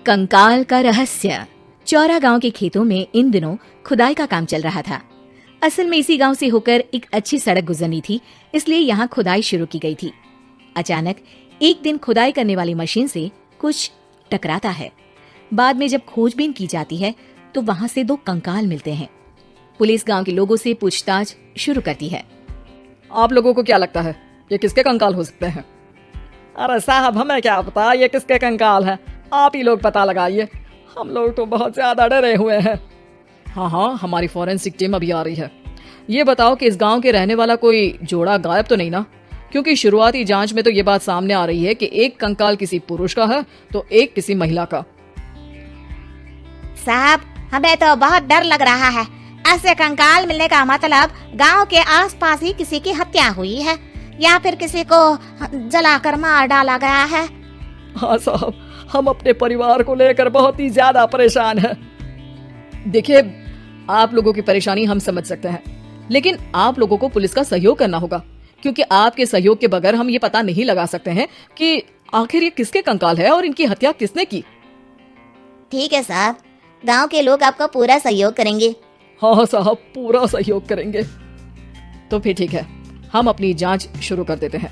कंकाल का रहस्य। चौरा गांव के खेतों में इन दिनों खुदाई का काम चल रहा था। असल में इसी गांव से होकर एक अच्छी सड़क गुजरनी थी, इसलिए यहाँ खुदाई शुरू की गई थी। अचानक एक दिन खुदाई करने वाली मशीन से कुछ टकराता है। बाद में जब खोजबीन की जाती है तो वहाँ से 2 कंकाल मिलते हैं। पुलिस गांव के लोगों से पूछताछ शुरू करती है। आप लोगों को क्या लगता है ये किसके कंकाल हो सकते हैं? अरे साहब, हमें क्या पता ये किसके कंकाल है, आप ही लोग पता लगाइए। हम लोग तो बहुत ज्यादा डरे हुए हैं। हाँ, हमारी फॉरेंसिक टीम अभी आ रही है। ये बताओ कि इस गांव के रहने वाला कोई जोड़ा गायब तो नहीं ना? क्योंकि शुरुआती जांच में तो ये बात सामने आ रही है कि एक कंकाल किसी पुरुष का है तो एक किसी महिला का। साहब, हमें तो बहुत डर लग रहा है। ऐसे कंकाल मिलने का मतलब गांव के आसपास ही किसी की हत्या हुई है या फिर किसी को जलाकर मार डाला गया है। हाँ साहब, हम अपने परिवार को लेकर बहुत ही ज्यादा परेशान हैं। देखिए, आप लोगों की परेशानी हम समझ सकते हैं, लेकिन आप लोगों को पुलिस का सहयोग करना होगा, क्योंकि आपके सहयोग के बगैर हम ये पता नहीं लगा सकते हैं कि आखिर ये किसके कंकाल है और इनकी हत्या किसने की। ठीक है साहब, गांव के लोग आपका पूरा सहयोग करेंगे। हाँ साहब, पूरा सहयोग करेंगे। तो फिर ठीक है, हम अपनी जांच शुरू कर देते हैं।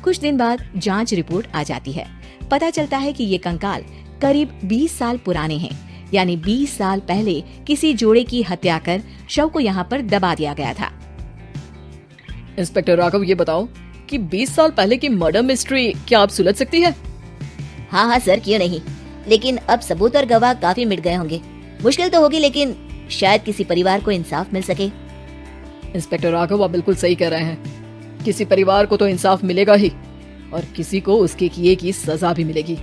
कुछ दिन बाद जांच रिपोर्ट आ जाती है। पता चलता है कि ये कंकाल करीब 20 साल पुराने हैं, यानी 20 साल पहले किसी जोड़े की हत्या कर शव को यहाँ पर दबा दिया गया था। इंस्पेक्टर राघव, ये बताओ कि 20 साल पहले की मर्डर मिस्ट्री क्या आप सुलझ सकती है? हाँ सर, क्यों नहीं। लेकिन अब सबूत और गवाह काफी मिट गए होंगे। मुश्किल तो होगी, लेकिन शायद किसी परिवार को इंसाफ मिल सके। इंस्पेक्टर राघव, आप बिल्कुल सही कह रहे हैं। किसी परिवार को तो इंसाफ मिलेगा ही और किसी को उसके किए की सजा भी मिलेगी।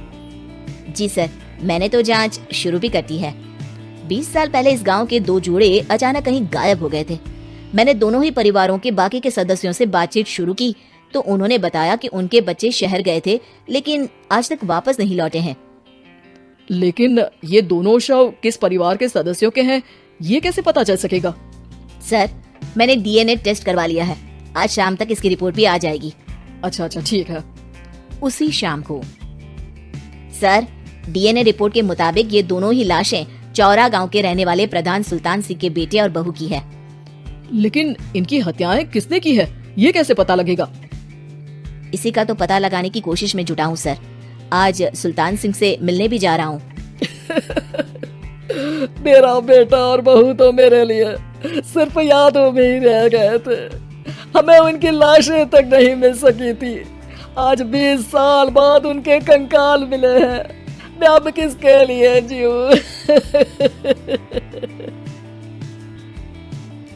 जी सर, मैंने तो जांच शुरू भी कर दी है। 20 साल पहले इस गांव के 2 जोड़े अचानक कहीं गायब हो गए थे। मैंने दोनों ही परिवारों के बाकी के सदस्यों से बातचीत शुरू की तो उन्होंने बताया कि उनके बच्चे शहर गए थे, लेकिन आज तक वापस नहीं लौटे हैं। लेकिन ये दोनों शव किस परिवार के सदस्यों के हैं, ये कैसे पता चल सकेगा? सर, मैंने डीएनए टेस्ट करवा लिया है। आज शाम तक इसकी रिपोर्ट भी आ जाएगी। अच्छा, ठीक है। उसी शाम को सर, डीएनए रिपोर्ट के मुताबिक ये दोनों ही लाशें चौरा गांव के रहने वाले प्रधान सुल्तान सिंह के बेटे और बहू की है। लेकिन इनकी हत्याएं किसने की है, ये कैसे पता लगेगा? इसी का तो पता लगाने की कोशिश में जुटा हूँ सर। आज सुल्तान सिंह से मिलने भी जा रहा हूँ। मेरा बेटा और बहू तो मेरे लिए सिर्फ यादों में ही रह गए थे। हमें उनकी लाशें तक नहीं मिल सकी थी। आज 20 साल बाद उनके कंकाल मिले हैं। मैं अब किसके लिए जीऊं?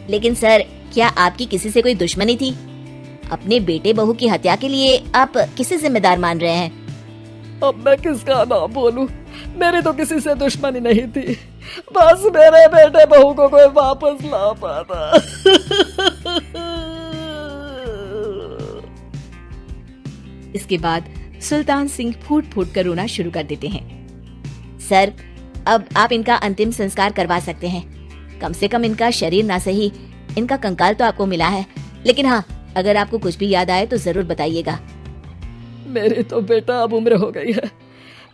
लेकिन सर, क्या आपकी किसी से कोई दुश्मनी थी? अपने बेटे बहू की हत्या के लिए आप किसे जिम्मेदार मान रहे हैं? अब मैं किसका नाम बोलूं? मेरी तो किसी से दुश्मनी नहीं थी, बस मेरे बेटे बहू को कोई वापस ला पाता। इसके बाद सुल्तान सिंह फूट फूट कर रोना शुरू कर देते हैं। सर, अब आप इनका अंतिम संस्कार करवा सकते हैं। कम से कम इनका शरीर ना सही, इनका कंकाल तो आपको मिला है। लेकिन हाँ, अगर आपको कुछ भी याद आए तो जरूर बताइएगा। मेरी तो बेटा अब उम्र हो गई है,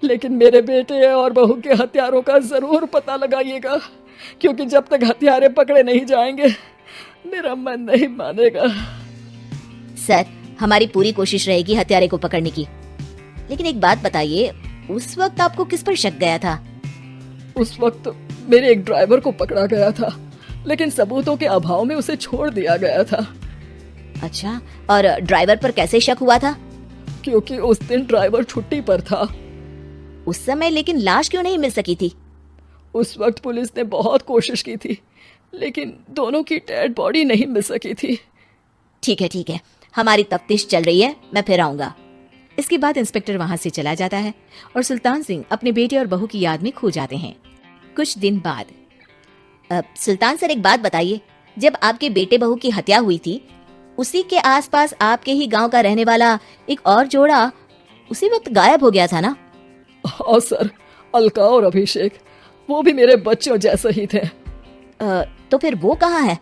लेकिन मेरे बेटे और बहू के हत्यारों का जरूर पता लगाइएगा, क्योंकि जब तक हत्यारे पकड़े नहीं जाएंगे मेरा मन नहीं मानेगा। सर, हमारी पूरी कोशिश रहेगी हत्यारे को पकड़ने की। लेकिन एक बात बताइए, उस वक्त आपको किस पर शक गया था? उस वक्त मेरे एक ड्राइवर को पकड़ा गया था, लेकिन सबूतों के अभाव में उसे छोड़ दिया गया था। अच्छा, और ड्राइवर पर कैसे शक हुआ था? क्योंकि उस दिन ड्राइवर छुट्टी पर था। उस समय लेकिन लाश क्यों नहीं मिल सकी थी? उस वक्त पुलिस ने बहुत कोशिश की थी, लेकिन दोनों की डेड बॉडी नहीं मिल सकी थी। ठीक है, हमारी तफ्तीश चल रही है, मैं फिर आऊंगा। इसके बाद इंस्पेक्टर वहां से चला जाता है और सुल्तान सिंह अपने बेटे और बहू की याद में खो जाते हैं। कुछ दिन बाद सुल्तान सर, एक बात बताइए, जब आपके बेटे बहू की हत्या हुई थी, उसी के आसपास आपके ही गांव का रहने वाला एक और जोड़ा उसी वक्त गायब हो गया था ना? हाँ सर, अलका और अभिषेक, वो भी मेरे बच्चों जैसे ही थे। तो फिर वो कहाँ है?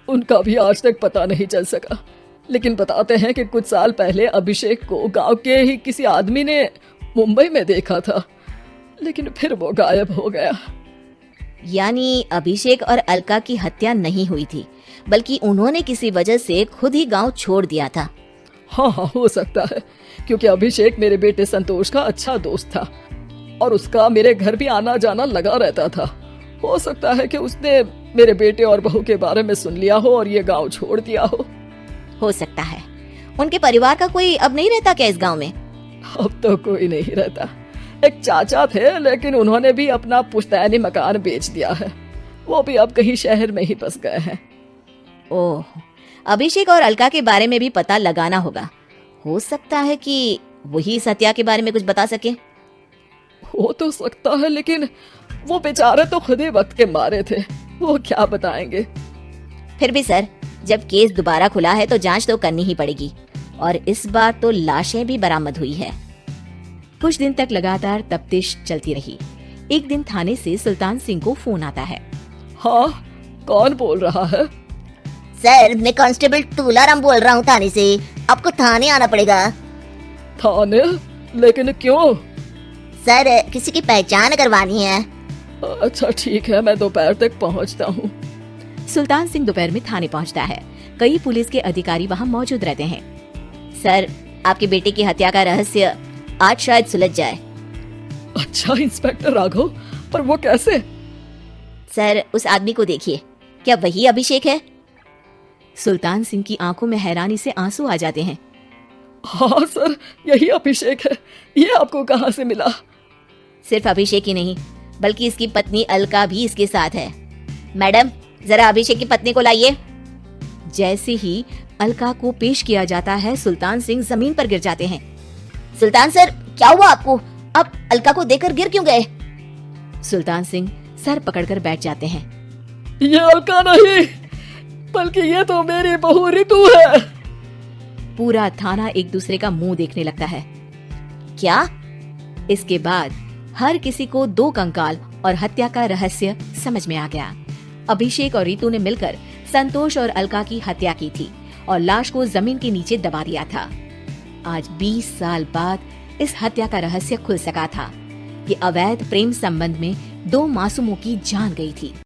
उनका भी आज तक पता नहीं चल सका, लेकिन बताते हैं कि कुछ साल पहले अभिषेक को गांव के ही किसी आदमी ने मुंबई में देखा था। लेकिन फिर वो गायब हो गया। यानी अभिषेक और अलका की हत्या नहीं हुई थी, बल्कि उन्होंने किसी वजह से खुद ही गांव छोड़ दिया था। हाँ हाँ, हो सकता है, क्योंकि अभिषेक मेरे बेटे संतोष का अच्छा दोस्त था और उसका मेरे घर भी आना जाना लगा रहता था। हो सकता है कि उसने मेरे बेटे और बहू के बारे में सुन लिया हो और ये गांव छोड़ दिया हो सकता है। उनके परिवार का कोई अब नहीं रहता क्या इस गांव में? अब तो कोई नहीं रहता। एक चाचा थे, लेकिन उन्होंने भी अपना पुश्तैनी मकान बेच दिया है। वो भी अब कहीं शहर में ही बस गए हैं। ओह, अभिषेक और अलका के बारे में भी पता लगाना होगा। हो सकता है कि वही इस हत्या के बारे में कुछ बता सके। हो तो सकता है, लेकिन वो बेचारे तो खुद ही वक्त के मारे थे, वो क्या बताएंगे। फिर भी सर, जब केस दोबारा खुला है तो जांच तो करनी ही पड़ेगी, और इस बार तो लाशें भी बरामद हुई है। कुछ दिन तक लगातार तफ्तीश चलती रही। एक दिन थाने से सुल्तान सिंह को फोन आता है। हाँ, कौन बोल रहा है? सर, मैं कांस्टेबल तुलाराम बोल रहा हूँ थाने से। आपको थाने आना पड़ेगा। थाने? लेकिन क्यों? सर, किसी की पहचान करवानी है। अच्छा ठीक है, मैं दोपहर तक पहुँचता हूँ। सुल्तान सिंह दोपहर में थाने पहुंचता है। कई पुलिस के अधिकारी वहां मौजूद रहते हैं। सर, आपके बेटे की हत्या का रहस्य आज शायद सुलझ जाए। अच्छा इंस्पेक्टर राघव, पर वो कैसे? सर, उस आदमी को देखिए, क्या वही अभिषेक है? सुल्तान सिंह की आंखों में हैरानी से आंसू आ जाते हैं। हाँ सर, यही अभिषेक है। ये आपको कहाँ से मिला? सिर्फ अभिषेक ही नहीं, बल्कि इसकी पत्नी अलका भी इसके साथ है। मैडम, जरा अभिषेक की पत्नी को लाइए। जैसे ही अलका को पेश किया जाता है, सुल्तान सिंह जमीन पर गिर जाते हैं। सुल्तान सर, क्या हुआ आपको? आप अलका को देखकर गिर क्यों गए? सुल्तान सिंह सर पकड़कर बैठ जाते हैं। ये अलका नहीं, बल्कि ये तो मेरी बहू रितु है। पूरा थाना एक दूसरे का मुंह देखने लगता है। क्या? इसके बाद हर किसी को दो कंकाल और हत्या का रहस्य समझ में आ गया। अभिषेक और रितु ने मिलकर संतोष और अलका की हत्या की थी और लाश को जमीन के नीचे दबा दिया था। आज 20 साल बाद इस हत्या का रहस्य खुल सका था कि अवैध प्रेम संबंध में दो मासूमों की जान गई थी।